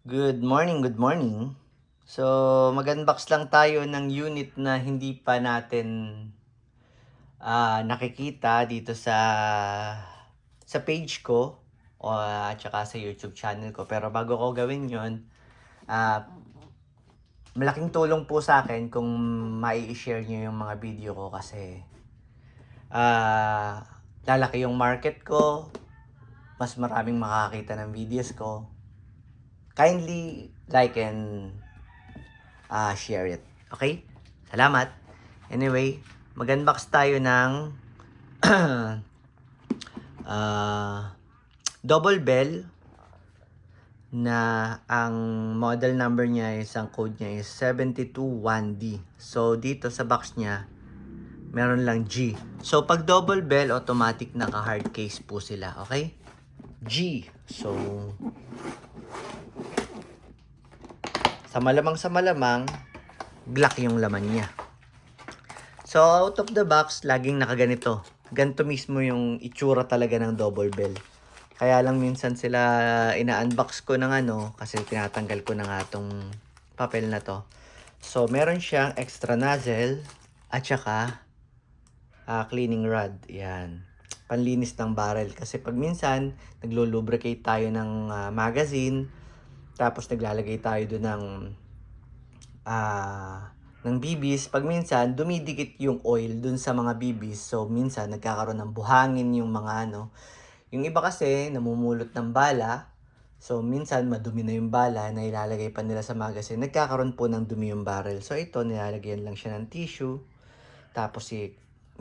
Good morning, good morning. So, mag-unbox lang tayo ng unit na hindi pa natin nakikita dito sa page ko at saka sa YouTube channel ko. Pero bago ko gawin yon, ah, malaking tulong po sa akin kung mai-share nyo yung mga video ko kasi lalaki yung market ko, mas maraming makakita ng videos ko. Kindly like and share it. Okay? Salamat. Anyway, mag-unbox tayo ng double bell na ang model number niya is, ang code niya is 721D. So, dito sa box niya, meron lang G. So, pag double bell, automatic naka-hard case po sila. Okay? G. So, sa malamang, Glock yung laman niya. So, out of the box, laging nakaganito. Ganito mismo yung itsura talaga ng double bell. Kaya lang minsan sila ina-unbox ko ng kasi tinatanggal ko na nga itong papel na to. So, meron siyang extra nozzle at saka cleaning rod. Yan. Panlinis ng barrel. Kasi pag minsan, naglo-lubricate tayo ng magazine, tapos naglalagay tayo doon ng bibis, pag minsan dumidikit yung oil dun sa mga bibis, so minsan nagkakaroon ng buhangin yung mga yung iba kasi namumulot ng bala, so minsan madumi na yung bala na ilalagay pa nila sa magazine, nagkakaroon po ng dumi yung barrel. So ito, nilalagyan lang siya ng tissue, tapos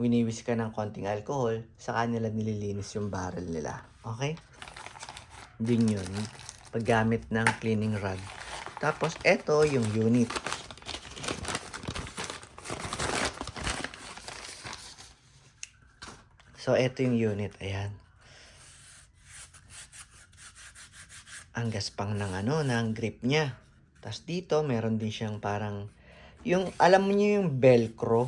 winiwis ka ng konting alcohol, sa kanila nililinis yung barrel nila. Okay? Din yun, paggamit ng cleaning rod. Tapos ito yung unit. So, ito yung unit. Ayan. Ang gaspang ng grip niya. Tapos dito, meron din siyang parang, alam mo niyo yung velcro,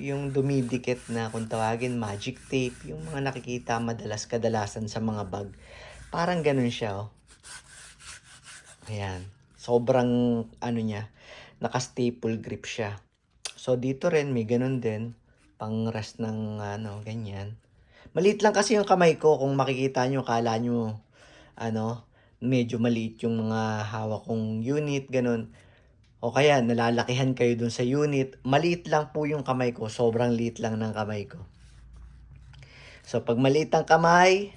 yung dumidikit na kung tawagin magic tape, yung mga nakikita kadalasan sa mga bag. Parang ganun siya, oh. Ayan. Sobrang, niya, naka-staple grip siya. So, dito rin, may ganun din. Pang rest ng, ganyan. Maliit lang kasi yung kamay ko. Kung makikita nyo, kala nyo, medyo maliit yung mga hawak kong unit, ganun. O kaya, nalalakihan kayo dun sa unit. Maliit lang po yung kamay ko. Sobrang liit lang ng kamay ko. So, pag maliit ang kamay,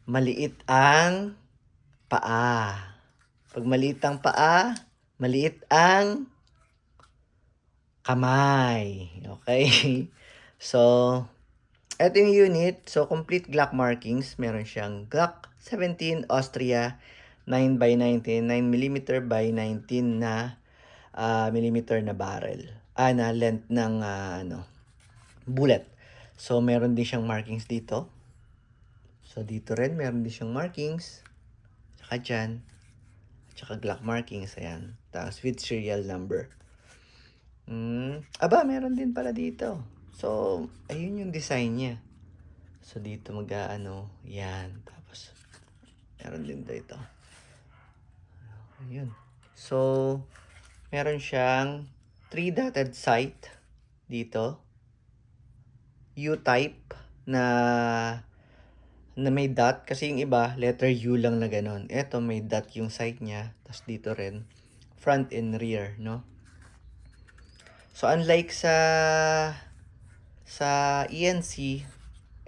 maliit ang paa. Pag maliit ang paa, maliit ang kamay. Okay? So, ito yung unit. So, complete Glock markings. Meron siyang Glock 17 Austria 9x19, 9mm by 19 na millimeter na barrel. Na length ng bullet. So, meron din siyang markings dito. So, dito rin, meron din siyang markings. Tsaka dyan. Tsaka Glock markings. Ayan. Tapos with serial number. Meron din pala dito. So, ayun yung design niya. So, dito yan. Tapos, meron din dito. Ayun. So, meron siyang 3-dotted sight dito. U-type na may dot. Kasi yung iba, letter U lang na ganon. Ito, may dot yung sight niya. Tapos dito rin, front and rear, no? So, unlike sa ENC,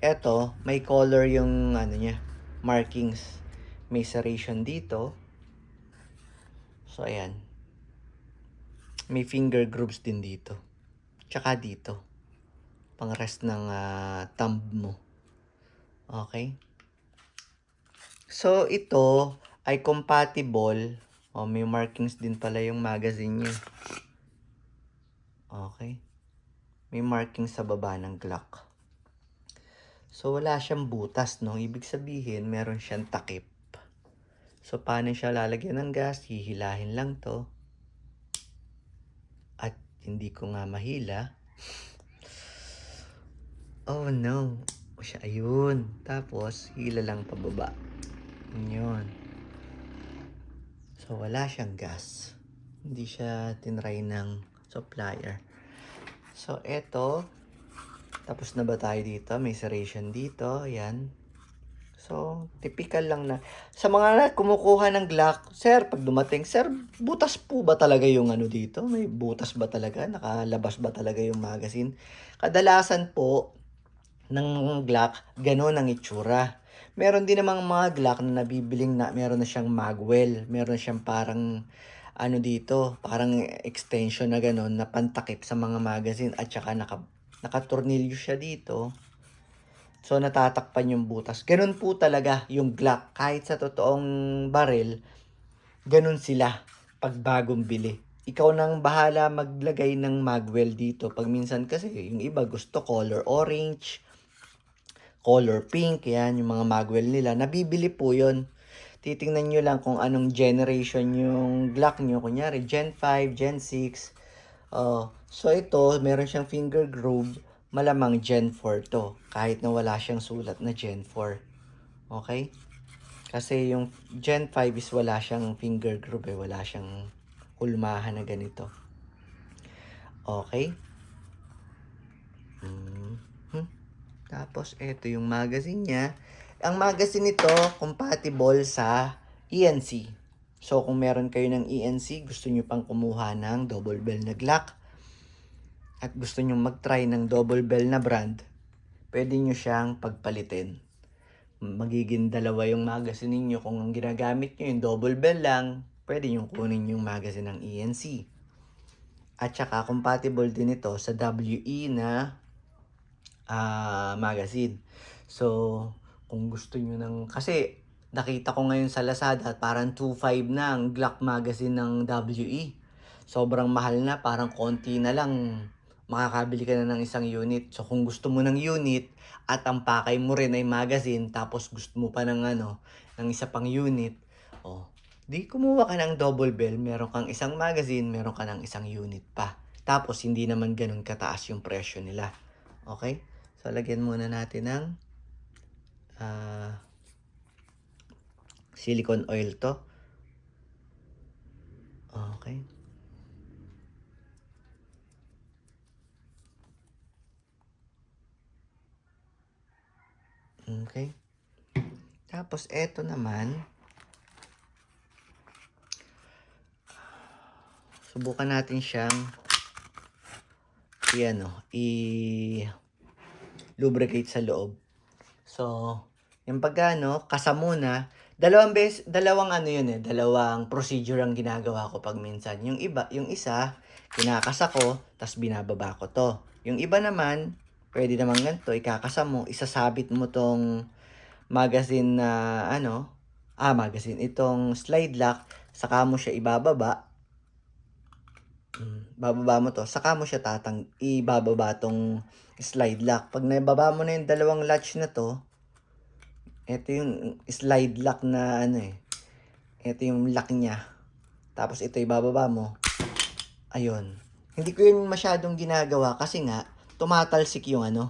eto, may color yung niya, markings. May serration dito. So, ayan. May finger grooves din dito. Tsaka dito. Pang rest ng thumb mo. Okay? So, ito ay compatible. May markings din pala yung magazine niya. Okay? May markings sa baba ng Glock. So, wala siyang butas, no? Ibig sabihin, meron siyang takip. So, paano siya lalagyan ng gas? Hihilahin lang to. At hindi ko nga mahila. Oh, no. O siya, ayun. Tapos, hila lang pababa. Yun. So, So, wala siyang gas. Hindi siya tinry ng supplier. So, eto. Tapos na ba tayo dito? May serration dito. Ayan. So, typical lang na. Sa mga kumukuha ng Glock, sir, pag dumating, sir, butas po ba talaga yung ano dito? May butas ba talaga? Nakalabas ba talaga yung magazine? Kadalasan po, ng Glock, ganun ang itsura. Meron din namang mga Glock na nabibiling na meron na siyang magwell. Meron na siyang parang, ano dito, parang extension na ganun, na pantakip sa mga magazine at saka nakatornilyo siya dito. So, natatakpan yung butas. Ganun po talaga yung Glock. Kahit sa totoong barrel, ganun sila pag bagong bili. Ikaw nang bahala maglagay ng magwell dito. Pag minsan kasi, yung iba gusto color orange, color pink, yan, yung mga magwell nila. Nabibili po yun. Titingnan nyo lang kung anong generation yung Glock nyo. Kunyari, Gen 5, Gen 6. So ito, meron siyang finger groove. Malamang Gen 4 to. Kahit na wala siyang sulat na Gen 4. Okay? Kasi yung Gen 5 is wala siyang finger groove eh. Wala siyang hulmahan na ganito. Okay? Tapos, ito yung magazine niya. Ang magazine nito, compatible sa ENC. So, kung meron kayo ng ENC, gusto nyo pang kumuha ng double bell na Glock, at gusto nyo mag-try ng double bell na brand, pwede nyo siyang pagpalitin. Magiging dalawa yung magazine ninyo. Kung ang ginagamit nyo yung double bell lang, pwede nyo kunin yung magazine ng ENC. At saka, compatible din ito sa WE na magazine. So, kung gusto nyo ng... Kasi, nakita ko ngayon sa Lazada, parang 2.5 na ang Glock magazine ng WE. Sobrang mahal na, parang konti na lang makakabili ka na ng isang unit. So, kung gusto mo ng unit at ang pakay mo rin ay magazine, tapos gusto mo pa ng ng isa pang unit, di kumuha ka ng double bell, meron kang isang magazine, meron ka ng isang unit pa. Tapos, hindi naman ganun kataas yung presyo nila. Okay? So, lagyan muna natin ng silicone oil to. Okay. Okay. Tapos, eto naman, subukan natin siyang i-lubricate sa loob. So, yung pagkano, kasa muna, dalawang procedure ang ginagawa ko pag minsan. Yung isa, kinakasa ko, tas binababa ko to. Yung iba naman, pwede naman ganito, ikakasa mo, isasabit mo tong magazine na itong slide lock, saka mo siya ibababa. Bababa mo to, saka mo siya ibababa tong slide lock. Pag nababa mo na yung dalawang latch na to, ito yung slide lock na ito yung lock niya. Tapos ito ibababa mo. Ayun. Hindi ko yun masyadong ginagawa kasi nga tumatalsik yung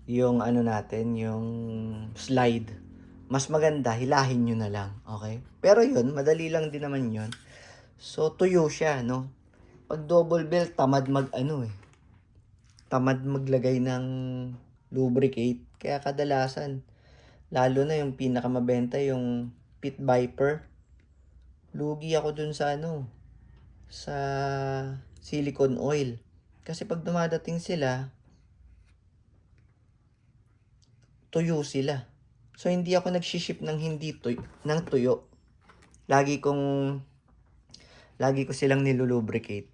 yung slide. Mas maganda, hilahin nyo na lang. Okay? Pero yun, madali lang din naman yun. So, tuyo siya, no? Pag double bell, tamad maglagay ng lubricate. Kaya kadalasan, lalo na yung pinakamabenta, yung Pit Viper. Lugi ako dun sa sa silicone oil. Kasi pag dumadating sila, tuyo sila. So, hindi ako nag-ship ng ng tuyo. Lagi ko silang nilulubricate.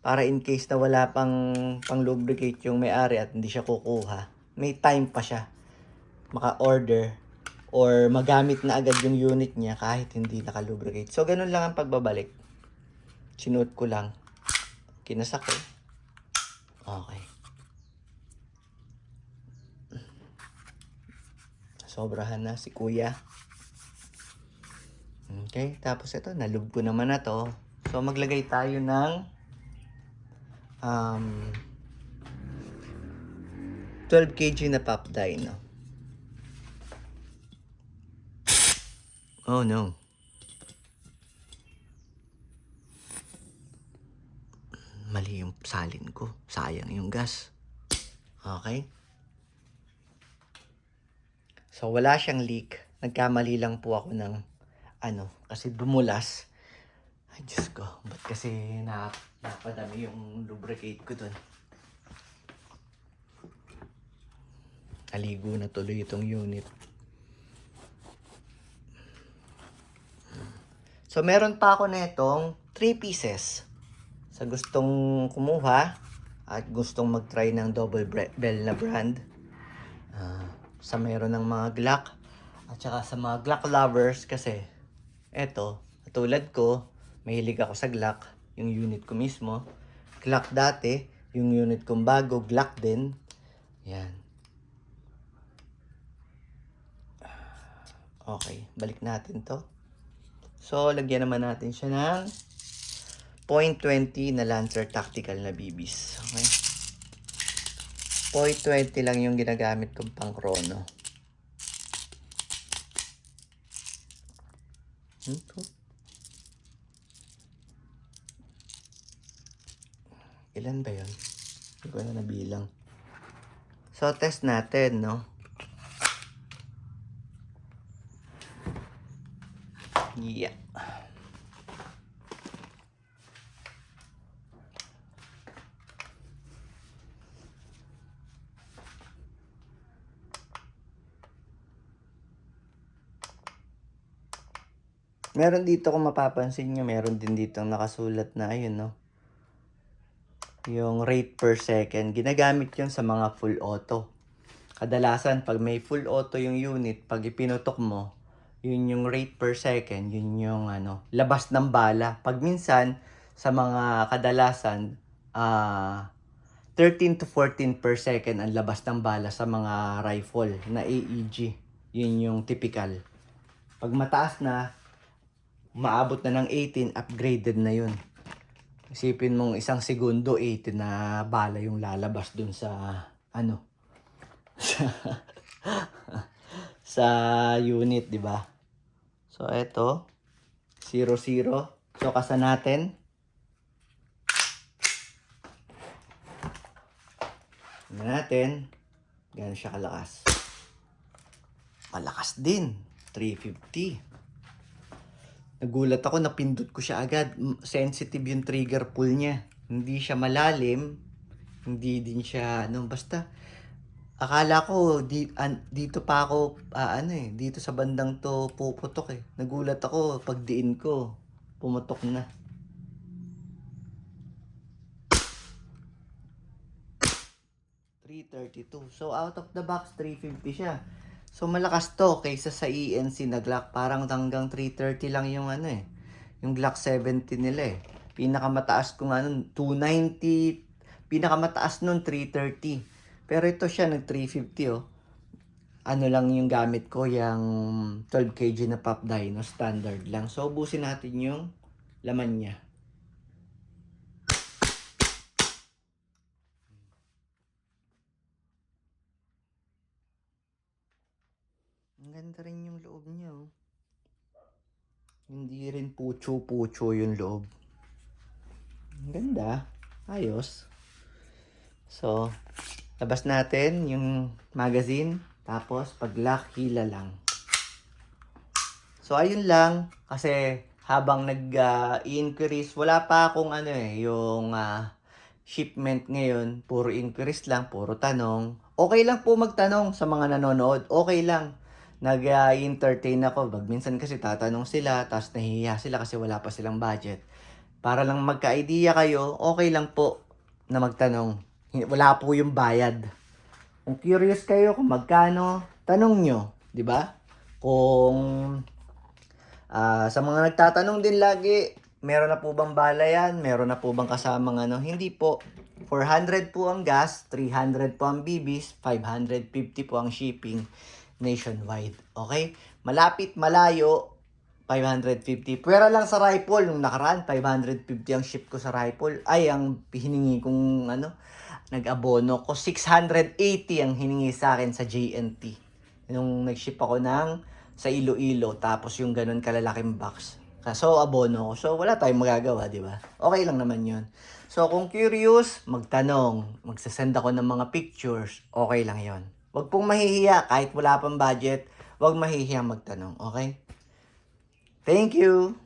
Para in case na wala pang lubricate yung may-ari at hindi siya kukuha, may time pa siya maka-order or magamit na agad yung unit niya kahit hindi naka-lubricate. So, ganun lang ang pagbabalik. Sinuot ko lang. Kinasa ko. Okay. Sobrahan na si kuya. Okay, tapos ito, nalub ko naman na to. So, maglagay tayo ng 12 kg na pop dye, no? Oh no. Mali yung salin ko. Sayang yung gas. Okay. So wala siyang leak. Nagkamali lang po ako ng kasi dumulas. Ay Diyos ko, ba't kasi napadami yung lubricate ko dun. Aligo na tuloy itong unit. So meron pa ako netong 3 pieces. Sa gustong kumuha at gustong mag-try ng double bell na brand. Sa meron ng mga Glock at saka sa mga Glock lovers kasi eto, katulad ko, mahilig ako sa Glock, yung unit ko mismo. Glock dati, yung unit kong bago, Glock din. Yan. Okay, balik natin to. So, lagyan naman natin siya ng .20 na Lancer Tactical na BBs. Okay. .20 lang yung ginagamit kong pang chrono. Ilan ba yun? Hindi ko na nabilang. So, test natin, no? Yeah. Meron dito kung mapapansin nyo, meron din dito nakasulat na ayun, no? Yung rate per second. Ginagamit yun sa mga full auto. Kadalasan, pag may full auto yung unit, pag ipinutok mo, yun yung rate per second, yun yung labas ng bala. Pag minsan, sa mga kadalasan, 13 to 14 per second ang labas ng bala sa mga rifle na AEG. Yun yung typical. Pag mataas na, maabot na ng 18, upgraded na yun. Isipin mong isang segundo, 18 na bala yung lalabas dun sa sa unit, di ba? So, eto, 0-0. So, kasa natin. Gano'n siya kalakas. Malakas din. 350. Nagulat ako, napindot ko siya agad. Sensitive yung trigger pull niya. Hindi siya malalim. Hindi din siya, basta. Akala ko, dito pa ako, dito sa bandang to puputok eh. Nagulat ako, pagdiin ko, pumutok na. .332. So, out of the box, 350 siya. So, malakas to kaysa sa ENC na Glock. Parang hanggang 330 lang yung yung Glock 70 nila eh. Pinakamataas ko 290. Pinakamataas nun, 330. Pero ito siya, nag-350 lang yung gamit ko, yung 12 kg na Pop Dino, standard lang. So, ubusin natin yung laman niya. Ang ganda rin yung loob niya, oh. Hindi rin pucho-pucho yung loob. Ang ganda. Ayos. So, labas natin yung magazine. Tapos, pag-lock, hila lang. So, ayun lang. Kasi, habang nag-increase, wala pa akong yung shipment ngayon. Puro increase lang, puro tanong. Okay lang po magtanong sa mga nanonood. Okay lang. Nag-entertain ako. Minsan kasi tatanong sila, tapos nahihiya sila kasi wala pa silang budget. Para lang magka-idea kayo, okay lang po na magtanong. Wala po yung bayad. Kung curious kayo kung magkano, tanong nyo. Di ba? Kung sa mga nagtatanong din lagi, meron na po bang bala yan? Meron na po bang kasamang Hindi po. 400 po ang gas, 300 po ang BBs, 550 po ang shipping nationwide. Okay? Malapit, malayo, 550. Pwera lang sa rifle. Nung nakaraan, 550 ang ship ko sa rifle. Ay, ang hiningi kong nag-abono ko. 680 ang hiningi sa akin sa JNT. Nung nag-ship ako ng sa Iloilo, tapos yung ganun kalalaking box. So, abono ko. So, wala tayong magagawa, di ba? Okay lang naman yun. So, kung curious, magtanong. Magsasend ako ng mga pictures. Okay lang yon. Huwag pong mahihiya kahit wala pang budget. Huwag mahihiya magtanong, okay? Thank you!